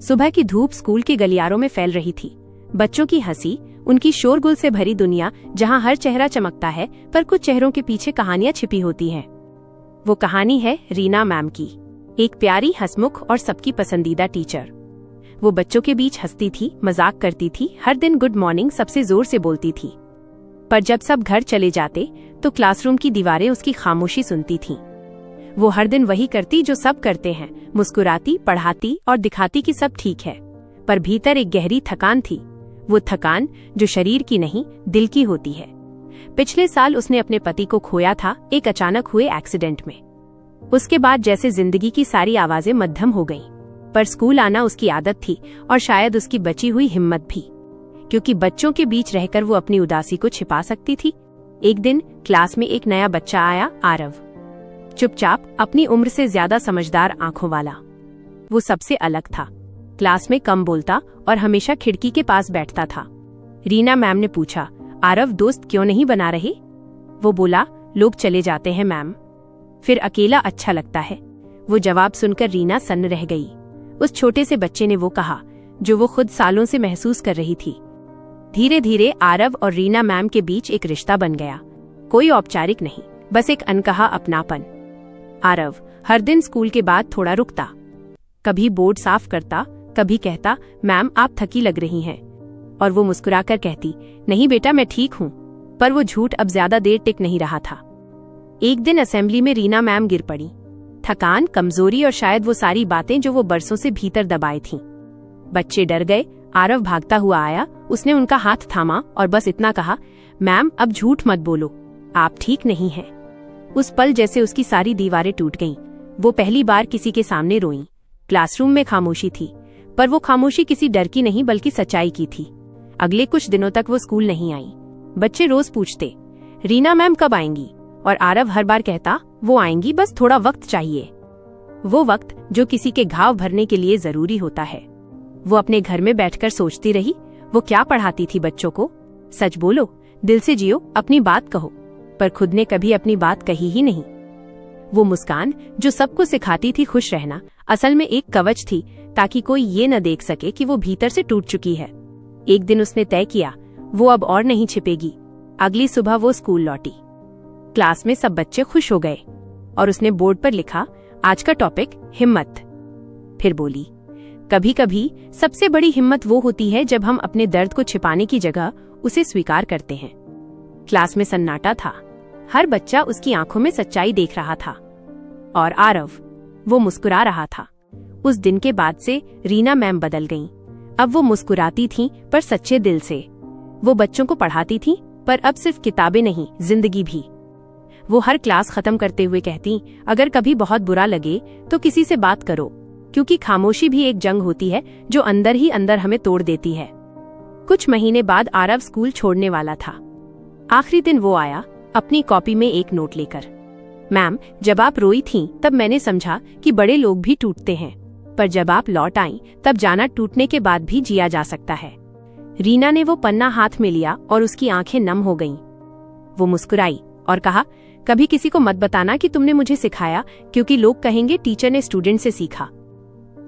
सुबह की धूप स्कूल के गलियारों में फैल रही थी। बच्चों की हंसी, उनकी शोरगुल से भरी दुनिया जहां हर चेहरा चमकता है पर कुछ चेहरों के पीछे कहानियां छिपी होती हैं। वो कहानी है रीना मैम की, एक प्यारी, हंसमुख और सबकी पसंदीदा टीचर। वो बच्चों के बीच हंसती थी, मजाक करती थी, हर दिन गुड मॉर्निंग सबसे जोर से बोलती थी। पर जब सब घर चले जाते तो क्लासरूम की दीवारें उसकी खामोशी सुनती थीं। वो हर दिन वही करती जो सब करते हैं, मुस्कुराती, पढ़ाती और दिखाती कि सब ठीक है। पर भीतर एक गहरी थकान थी, वो थकान जो शरीर की नहीं, दिल की होती है। पिछले साल उसने अपने पति को खोया था, एक अचानक हुए एक्सीडेंट में। उसके बाद जैसे जिंदगी की सारी आवाजें मध्यम हो गईं। पर स्कूल आना उसकी आदत थी और शायद उसकी बची हुई हिम्मत भी, क्योंकि बच्चों के बीच रहकर वो अपनी उदासी को छिपा सकती थी। एक दिन क्लास में एक नया बच्चा आया, आरव। चुपचाप, अपनी उम्र से ज्यादा समझदार आंखों वाला। वो सबसे अलग था, क्लास में कम बोलता और हमेशा खिड़की के पास बैठता था। रीना मैम ने पूछा, आरव दोस्त क्यों नहीं बना रहे? वो बोला, लोग चले जाते हैं मैम, फिर अकेला अच्छा लगता है। वो जवाब सुनकर रीना सन्न रह गई। उस छोटे से बच्चे ने वो कहा जो वो खुद सालों से महसूस कर रही थी। धीरे धीरे आरव और रीना मैम के बीच एक रिश्ता बन गया। कोई औपचारिक नहीं, बस एक अनकहा अपनापन। आरव हर दिन स्कूल के बाद थोड़ा रुकता, कभी बोर्ड साफ करता, कभी कहता, मैम आप थकी लग रही हैं, और वो मुस्कुराकर कहती, नहीं बेटा मैं ठीक हूँ। पर वो झूठ अब ज्यादा देर टिक नहीं रहा था। एक दिन असेंबली में रीना मैम गिर पड़ी। थकान, कमजोरी और शायद वो सारी बातें जो वो बरसों से भीतर दबाई थीं। बच्चे डर गए। आरव भागता हुआ आया, उसने उनका हाथ थामा और बस इतना कहा, मैम अब झूठ मत बोलो, आप ठीक नहीं हैं। उस पल जैसे उसकी सारी दीवारें टूट गईं। वो पहली बार किसी के सामने रोई। क्लासरूम में खामोशी थी, पर वो खामोशी किसी डर की नहीं बल्कि सच्चाई की थी। अगले कुछ दिनों तक वो स्कूल नहीं आई। बच्चे रोज पूछते, रीना मैम कब आएंगी? और आरव हर बार कहता, वो आएंगी, बस थोड़ा वक्त चाहिए। वो वक्त जो किसी के घाव भरने के लिए जरूरी होता है। वो अपने घर में बैठकर सोचती रही, वो क्या पढ़ाती थी बच्चों को? सच बोलो, दिल से जियो, अपनी बात कहो। पर खुद ने कभी अपनी बात कही ही नहीं। वो मुस्कान जो सबको सिखाती थी खुश रहना, असल में एक कवच थी, ताकि कोई ये न देख सके कि वो भीतर से टूट चुकी है। एक दिन उसने तय किया, वो अब और नहीं छिपेगी। अगली सुबह वो स्कूल लौटी। क्लास में सब बच्चे खुश हो गए और उसने बोर्ड पर लिखा, आज का टॉपिक हिम्मत। फिर बोली, कभी कभी सबसे बड़ी हिम्मत वो होती है जब हम अपने दर्द को छिपाने की जगह उसे स्वीकार करते हैं। क्लास में सन्नाटा था, हर बच्चा उसकी आंखों में सच्चाई देख रहा था। और आरव, वो मुस्कुरा रहा था। उस दिन के बाद से रीना मैम बदल गईं। अब वो मुस्कुराती थीं, पर सच्चे दिल से। वो बच्चों को पढ़ाती थीं, पर अब सिर्फ किताबें नहीं, जिंदगी भी। वो हर क्लास खत्म करते हुए कहती, अगर कभी बहुत बुरा लगे तो किसी से बात करो, क्योंकि खामोशी भी एक जंग होती है जो अंदर ही अंदर हमें तोड़ देती है। कुछ महीने बाद आरव स्कूल छोड़ने वाला था। आखिरी दिन वो आया, अपनी कॉपी में एक नोट लेकर। मैम, जब आप रोई थीं तब मैंने समझा कि बड़े लोग भी टूटते हैं, पर जब आप लौट आईं तब जाना टूटने के बाद भी जिया जा सकता है। रीना ने वो पन्ना हाथ में लिया और उसकी आंखें नम हो गईं। वो मुस्कुराई और कहा, कभी किसी को मत बताना कि तुमने मुझे सिखाया, क्योंकि लोग कहेंगे टीचर ने स्टूडेंट से सीखा।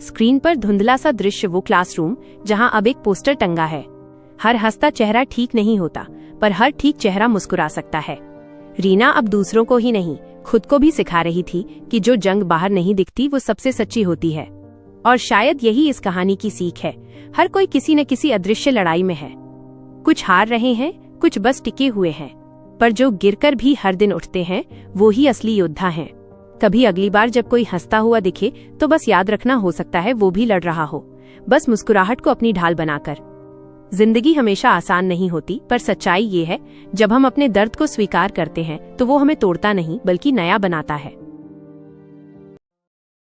स्क्रीन पर धुंधला सा दृश्य, वो क्लासरूम जहां अब एक पोस्टर टंगा है, हर हंसता चेहरा ठीक नहीं होता, पर हर ठीक चेहरा मुस्कुरा सकता है। रीना अब दूसरों को ही नहीं, खुद को भी सिखा रही थी कि जो जंग बाहर नहीं दिखती वो सबसे सच्ची होती है। और शायद यही इस कहानी की सीख है, हर कोई किसी न किसी अदृश्य लड़ाई में है। कुछ हार रहे हैं, कुछ बस टिके हुए हैं, पर जो गिरकर भी हर दिन उठते हैं वो ही असली योद्धा हैं। कभी अगली बार जब कोई हंसता हुआ दिखे तो बस याद रखना, हो सकता है वो भी लड़ रहा हो, बस मुस्कुराहट को अपनी ढाल बनाकर। जिंदगी हमेशा आसान नहीं होती, पर सच्चाई ये है, जब हम अपने दर्द को स्वीकार करते हैं तो वो हमें तोड़ता नहीं बल्कि नया बनाता है।